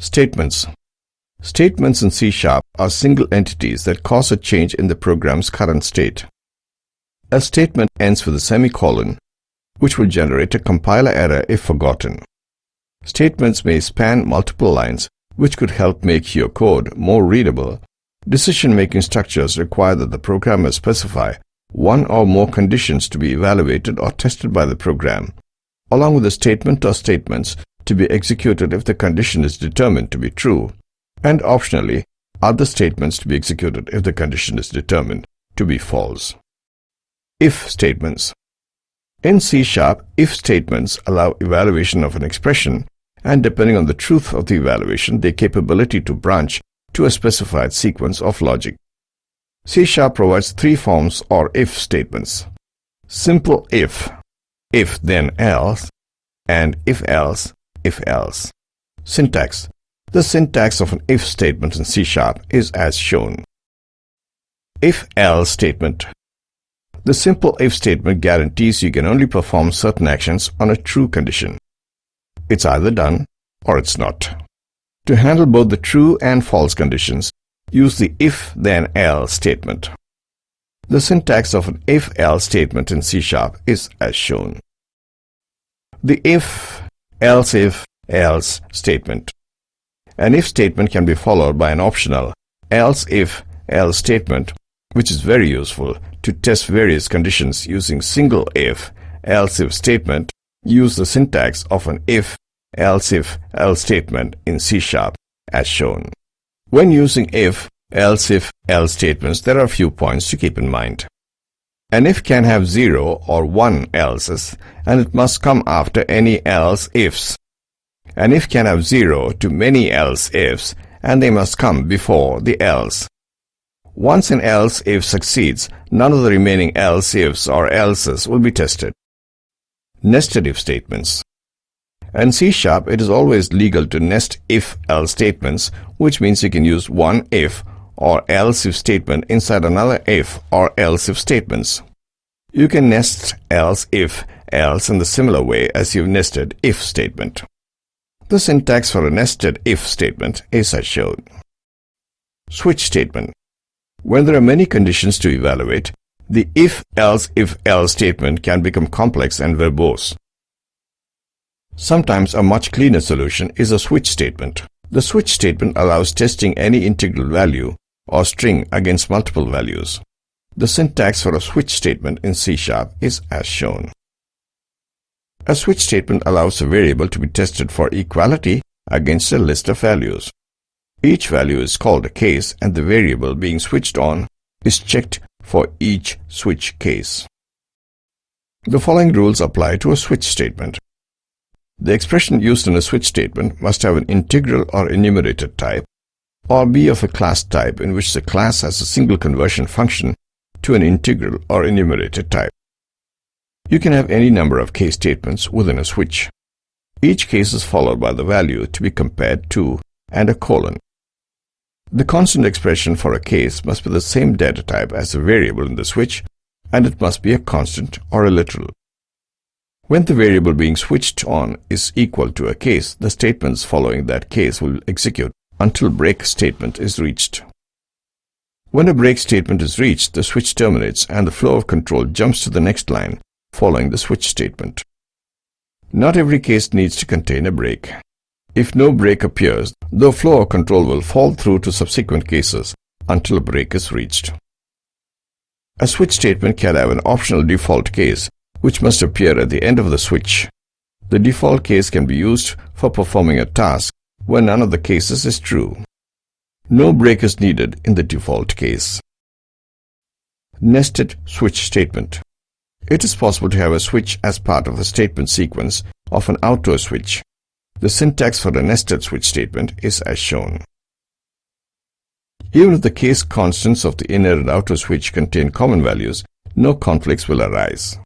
Statements. Statements in C# are single entities that cause a change in the program's current state. A statement ends with a semicolon, which will generate a compiler error if forgotten. Statements may span multiple lines, which could help make your code more readable. Decision-making structures require that the programmer specify one or more conditions to be evaluated or tested by the program, along with a statement or statements to be executed if the condition is determined to be true, and optionally, other statements to be executed if the condition is determined to be false. If statements. In C#, if statements allow evaluation of an expression, and depending on the truth of the evaluation, their capability to branch to a specified sequence of logic. C# provides three forms or if statements: simple if then else, and if else, if else. Syntax. The syntax of an if statement in C# is as shown. If-else statement. The simple if statement guarantees you can only perform certain actions on a true condition. It's either done or it's not. To handle both the true and false conditions, use the if-then-else statement. The syntax of an if-else statement in C# is as shown. The if, else if, else statement. An if statement can be followed by an optional else if, else statement, which is very useful to test various conditions using single if, else if statement. Use the syntax of an if, else if, else statement in C# as shown. When using if, else if, else statements, there are a few points to keep in mind. An if can have 0 or 1 elses, and it must come after any else ifs. An if can have 0 to many else ifs, and they must come before the else. Once an else if succeeds, none of the remaining else ifs or elses will be tested. Nested if statements. In C#, it is always legal to nest if-else statements, which means you can use one if or else if statement inside another if or else if statements. You can nest else if, else in the similar way as you've nested if statement. The syntax for a nested if statement is as shown. Switch statement. When there are many conditions to evaluate, the if-else if-else statement can become complex and verbose. Sometimes a much cleaner solution is a switch statement. The switch statement allows testing any integral value or string against multiple values. The syntax for a switch statement in C# is as shown. A switch statement allows a variable to be tested for equality against a list of values. Each value is called a case, and the variable being switched on is checked for each switch case. The following rules apply to a switch statement. The expression used in a switch statement must have an integral or enumerated type, or be of a class type in which the class has a single conversion function to an integral or enumerated type. You can have any number of case statements within a switch. Each case is followed by the value to be compared to and a colon. The constant expression for a case must be the same data type as the variable in the switch, and it must be a constant or a literal. When the variable being switched on is equal to a case, the statements following that case will execute until break statement is reached. When a break statement is reached, the switch terminates and the flow of control jumps to the next line following the switch statement. Not every case needs to contain a break. If no break appears, the flow of control will fall through to subsequent cases until a break is reached. A switch statement can have an optional default case, which must appear at the end of the switch. The default case can be used for performing a task when none of the cases is true. No break is needed in the default case. Nested switch statement. It is possible to have a switch as part of a statement sequence of an outdoor switch. The syntax for the nested switch statement is as shown. Even if the case constants of the inner and outer switch contain common values, no conflicts will arise.